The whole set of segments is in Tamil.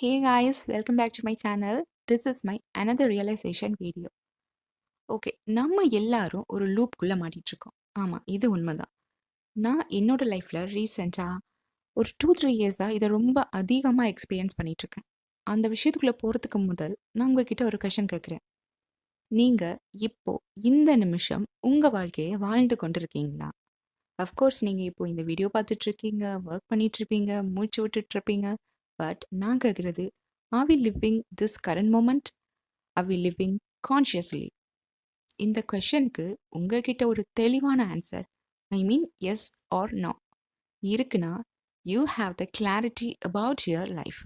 Hey guys, welcome back to my channel. This is my another realization video. Okay, நம்ம எல்லாரும் ஒரு லூப்குள்ள மாட்டிட்டு இருக்கோம். ஆமா, இது உண்மைதான். நான் என்னோட லைஃப்ல ரீசெண்டா ஒரு 2-3 இயர்ஸா இதை ரொம்ப அதிகமா எக்ஸ்பீரியன்ஸ் பண்ணிட்டு இருக்கேன். அந்த விஷயத்துக்குள்ள போறதுக்கு முதல் நான் உங்ககிட்ட ஒரு கொஷன் கேட்குறேன். நீங்க இப்போ இந்த நிமிஷம் உங்க வாழ்க்கையை வாழ்ந்து கொண்டிருக்கீங்களா? அஃப்கோர்ஸ் நீங்க இப்போ இந்த வீடியோ பார்த்துட்டு இருக்கீங்க, ஒர்க் பண்ணிட்டு இருப்பீங்க, மூச்சு விட்டுட்டு இருப்பீங்க. பட் நான் கேட்குறது, are we living this current moment? Are we living consciously? இந்த கொஷனுக்கு உங்ககிட்ட ஒரு தெளிவான answer, I mean yes or no இருக்குன்னா, you have the clarity about your life.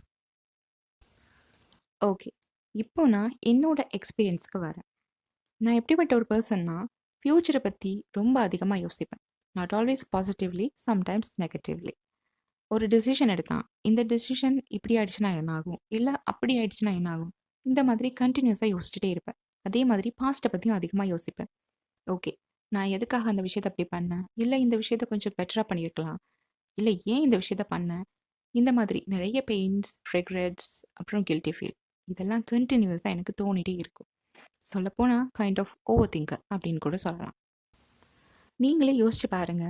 Okay, இப்போ நான் என்னோட எக்ஸ்பீரியன்ஸ்க்கு வரேன். நான் எப்படிப்பட்ட ஒரு பர்சன்னா, ஃப்யூச்சரை பற்றி ரொம்ப அதிகமாக யோசிப்பேன். Not always positively, sometimes negatively. ஒரு டெசிஷன் எடுத்தான், இந்த டெசிஷன் இப்படி ஆயிடுச்சுன்னா என்ன ஆகும், இல்லை அப்படி ஆயிடுச்சுன்னா என்ன ஆகும், இந்த மாதிரி கண்டினியூஸாக யோசிச்சுட்டே இருப்பேன். அதே மாதிரி பாஸ்ட்டை பற்றியும் அதிகமாக யோசிப்பேன். ஓகே, நான் எதுக்காக அந்த விஷயத்தை அப்படி பண்ணேன், இல்லை இந்த விஷயத்த கொஞ்சம் பெட்டராக பண்ணியிருக்கலாம், இல்லை ஏன் இந்த விஷயத்த பண்ணேன், இந்த மாதிரி நிறைய பெயின்ஸ், ரெக்ரெட்ஸ், அப்புறம் கில்ட்டி ஃபீல், இதெல்லாம் கண்டினியூஸாக எனக்கு தோணிட்டே இருக்கும். சொல்லப்போனால் கைண்ட் ஆஃப் ஓவர் திங்கர் அப்படின்னு கூட சொல்லலாம். நீங்களே யோசிச்சு பாருங்க,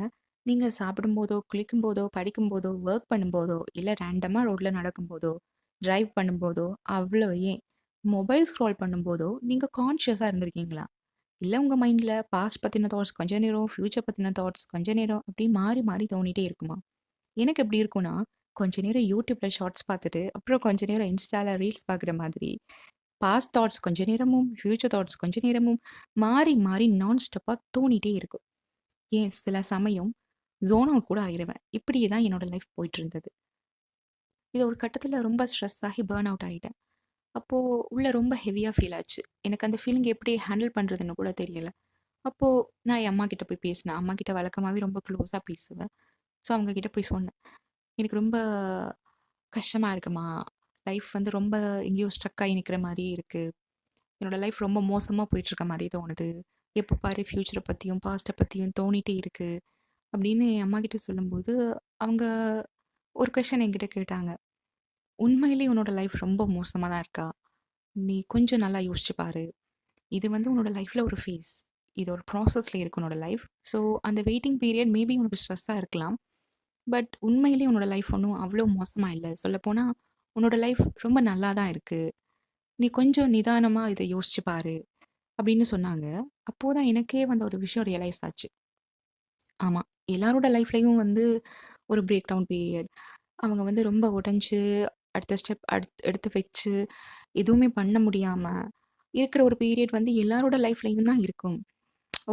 நீங்கள் சாப்பிடும்போதோ, குளிக்கும்போதோ, படிக்கும்போதோ, ஒர்க் பண்ணும்போதோ, இல்லை ரேண்டமாக ரோட்டில் நடக்கும்போதோ, டிரைவ் பண்ணும்போதோ, அவ்வளோ ஏன் மொபைல் ஸ்க்ரால் பண்ணும்போதோ நீங்கள் கான்ஷியஸாக இருந்திருக்கீங்களா? இல்லை உங்கள் மைண்டில் பாஸ்ட் பற்றின தாட்ஸ் கொஞ்ச நேரம், ஃப்யூச்சர் பற்றின தாட்ஸ் கொஞ்ச நேரம், அப்படி மாறி மாறி தோணிட்டே இருக்குமா? எனக்கு எப்படி இருக்கும்னா, கொஞ்ச நேரம் யூடியூப்பில் ஷார்ட்ஸ் பார்த்துட்டு, அப்புறம் கொஞ்ச நேரம் இன்ஸ்டாவில் ரீல்ஸ் பார்க்குற மாதிரி, பாஸ்ட் தாட்ஸ் கொஞ்ச நேரமும், ஃப்யூச்சர் தாட்ஸ் கொஞ்ச நேரமும் மாறி மாறி நான் ஸ்டாப்பாக தோணிட்டே இருக்கும். ஏன் சில சமயம் ஜோன் அவுட் கூட ஆகிடுவேன். இப்படியே தான் என்னோட லைஃப் போயிட்டு இருந்தது. இது ஒரு கட்டத்தில் ரொம்ப ஸ்ட்ரெஸ் ஆகி பேர்ன் அவுட் ஆகிட்டேன். அப்போது உள்ள ரொம்ப ஹெவியாக ஃபீல் ஆச்சு. எனக்கு அந்த ஃபீலிங் எப்படி ஹேண்டில் பண்ணுறதுன்னு கூட தெரியல. அப்போது நான் என் அம்மா கிட்ட போய் பேசினேன். அம்மா கிட்ட வழக்கமாகவே ரொம்ப க்ளோஸாக பேசுவேன். ஸோ அவங்க கிட்ட போய் சொன்னேன், எனக்கு ரொம்ப கஷ்டமாக இருக்குமா, லைஃப் வந்து ரொம்ப எங்கேயோ ஸ்ட்ரக் ஆகி நிற்கிற மாதிரியே இருக்குது, என்னோடய லைஃப் ரொம்ப மோசமாக போயிட்டுருக்க மாதிரி தோணுது, எப்போ பாரு ஃப்யூச்சரை பற்றியும் பாஸ்ட்டை பற்றியும் தோணிட்டே இருக்குது அப்படின்னு என் அம்மா கிட்ட சொல்லும்போது, அவங்க ஒரு கொஷன் என்கிட்ட கேட்டாங்க. உண்மையிலேயே உன்னோட லைஃப் ரொம்ப மோசமாக தான் இருக்கா? நீ கொஞ்சம் நல்லா யோசிச்சு பாரு. இது வந்து உன்னோட லைஃப்பில் ஒரு ஃபேஸ். இது ஒரு ப்ராசஸில் இருக்கு உன்னோட லைஃப். ஸோ அந்த வெயிட்டிங் பீரியட் மேபி உனக்கு ஸ்ட்ரெஸ்ஸாக இருக்கலாம். பட் உண்மையிலேயே உன்னோட லைஃப் ஒன்றும் அவ்வளோ மோசமாக இல்லை. சொல்லப்போனால் உன்னோட லைஃப் ரொம்ப நல்லா தான் இருக்குது. நீ கொஞ்சம் நிதானமாக இதை யோசிச்சு பாரு அப்படின்னு சொன்னாங்க. அப்போது தான் எனக்கே வந்து ஒரு விஷயம் ரியலைஸ் ஆச்சு. ஆமாம், எல்லாரோட லைஃப்லேயும் வந்து ஒரு பிரேக் டவுன் பீரியட், அவங்க வந்து ரொம்ப உடஞ்சு அடுத்த ஸ்டெப் எடுத்து வச்சு எதுவுமே பண்ண முடியாமல் இருக்கிற ஒரு பீரியட் வந்து எல்லாரோட லைஃப்லேயும் தான் இருக்கும்.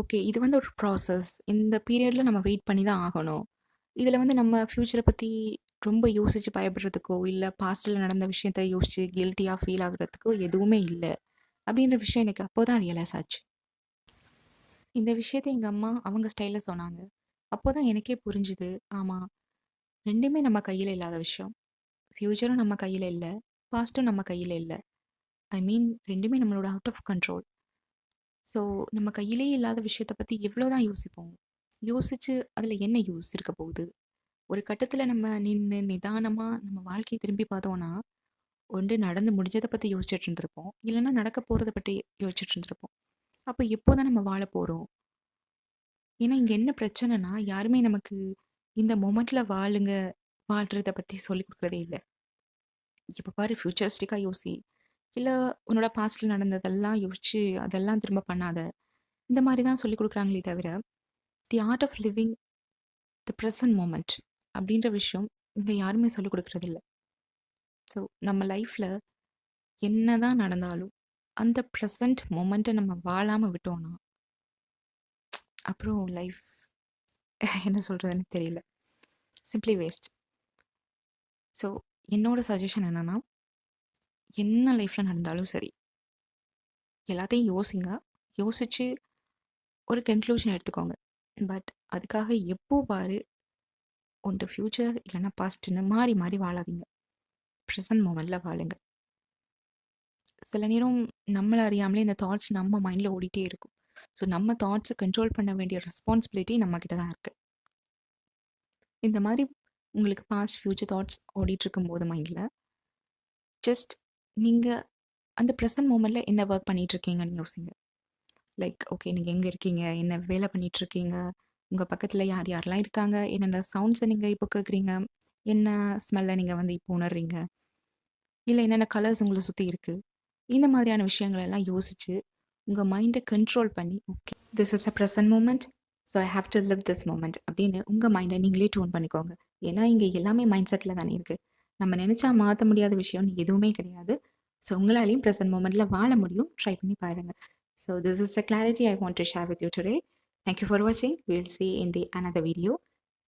ஓகே, இது வந்து ஒரு ப்ராசஸ். இந்த பீரியடில் நம்ம வெயிட் பண்ணி தான் ஆகணும். இதில் வந்து நம்ம ஃப்யூச்சரை பற்றி ரொம்ப யோசித்து பயப்படுறதுக்கோ, இல்லை பாஸ்ட்டில் நடந்த விஷயத்த யோசித்து கில்ட்டியாக ஃபீல் ஆகுறதுக்கோ எதுவுமே இல்லை அப்படின்ற விஷயம் எனக்கு அப்போ தான் ரியலைஸ் ஆச்சு. இந்த விஷயத்த எங்கள் அம்மா அவங்க ஸ்டைலில் சொன்னாங்க. அப்போ தான் எனக்கே புரிஞ்சுது, ஆமாம், ரெண்டுமே நம்ம கையில் இல்லாத விஷயம். ஃப்யூச்சரும் நம்ம கையில் இல்லை, பாஸ்ட்டும் நம்ம கையில் இல்லை. ஐ மீன் ரெண்டுமே நம்மளோட அவுட் ஆஃப் கண்ட்ரோல். ஸோ நம்ம கையிலே இல்லாத விஷயத்தை பற்றி எவ்வளோ தான் யோசிப்போம். யோசித்து அதில் என்ன யூஸ் இருக்க போகுது? ஒரு கட்டத்தில் நம்ம நின்று நிதானமாக நம்ம வாழ்க்கையை திரும்பி பார்த்தோன்னா, ஒன்று நடந்து முடிஞ்சதை பற்றி யோசிச்சுட்டு இருந்திருப்போம், இல்லைன்னா நடக்க போகிறத பற்றி யோசிச்சுட்டு இருந்திருப்போம். அப்போ எப்போ தான் நம்ம வாழ போகிறோம்? ஏன்னா இங்கே என்ன பிரச்சனைனா, யாருமே நமக்கு இந்த மொமெண்ட்டில் வாழுங்க, வாழ்கிறத பற்றி சொல்லிக் கொடுக்குறதே இல்லை. இப்போ பாரு ஃப்யூச்சரிஸ்டிக்காக யோசி, இல்லை உன்னோட பாஸ்ட்டில் நடந்ததெல்லாம் யோசிச்சு அதெல்லாம் திரும்ப பண்ணாத, இந்த மாதிரி தான் சொல்லிக் கொடுக்குறாங்களே தவிர, the art of living the present moment அப்படின்ற விஷயம் இங்கே யாருமே சொல்லிக் கொடுக்குறதில்ல. ஸோ நம்ம லைஃப்பில் என்ன தான் நடந்தாலும் அந்த ப்ரெசன்ட் மூமெண்ட்டை நம்ம வாழாமல் விட்டோம்னா, அப்புறம் லைஃப் என்ன சொல்கிறதுன்னு தெரியல, சிம்ப்ளி வேஸ்ட். ஸோ என்னோட சஜஷன் என்னென்னா, என்ன லைஃப்பில் நடந்தாலும் சரி, எல்லாத்தையும் யோசிங்க. யோசித்து ஒரு கன்க்ளூஷன் எடுத்துக்கோங்க. பட் அதுக்காக எப்போ பாரு ஒன்று ஃப்யூச்சர் இல்லைன்னா பாஸ்ட்ன்னு மாறி மாறி வாழாதீங்க. ப்ரெசன்ட் மொமெண்ட்டில் வாழுங்க. சில நேரம் நம்மளை அறியாமலே இந்த தாட்ஸ் நம்ம மைண்டில் ஓடிட்டே இருக்கும். ஸோ நம்ம தாட்ஸை கண்ட்ரோல் பண்ண வேண்டிய ரெஸ்பான்சிபிலிட்டி நம்மக்கிட்ட தான் இருக்குது. இந்த மாதிரி உங்களுக்கு பாஸ்ட் ஃப்யூச்சர் தாட்ஸ் ஓடிட்டு இருக்கும்போது மைண்டில் ஜஸ்ட் நீங்க அந்த ப்ரெசன்ட் மொமெண்ட்ல என்ன ஒர்க் பண்ணிட்டு இருக்கீங்கன்னு யோசிங்க. லைக் ஓகே நீங்க எங்க இருக்கீங்க? என்ன வேலை பண்ணிட்டு இருக்கீங்க? உங்க பக்கத்துல யார் யாரெல்லாம் இருக்காங்க? என்னென்ன சவுண்ட்ஸ நீங்க இப்போ கேட்குறீங்க? என்ன ஸ்மெல்ல நீங்க வந்து இப்போ உணர்றீங்க? இல்ல என்னென்ன கலர்ஸ் உங்கள சுத்தி இருக்கு? இந்த மாதிரியான விஷயங்கள் எல்லாம் யோசிச்சு, உங்க மைண்ட கண்ட்ரோல் பண்ணி, okay this is a present moment. So I have to live this moment அப்படின்னு உங்க மைண்ட நீங்களே டியூன் பண்ணிக்கோங்க. ஏன்னா இங்க எல்லாமே மைண்ட் செட்ல தானே இருக்கு. நம்ம நினைச்சா மாத்த முடியாத விஷயம்னு எதுவுமே கிடையாது. ஸோ உங்களாலையும் பிரசன்ட் மொமெண்ட்ல வாழ முடியும். ட்ரை பண்ணி பாருங்க. So this is the clarity I want to share with you today. Thank you for watching. We'll see in the another video.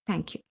Thank you.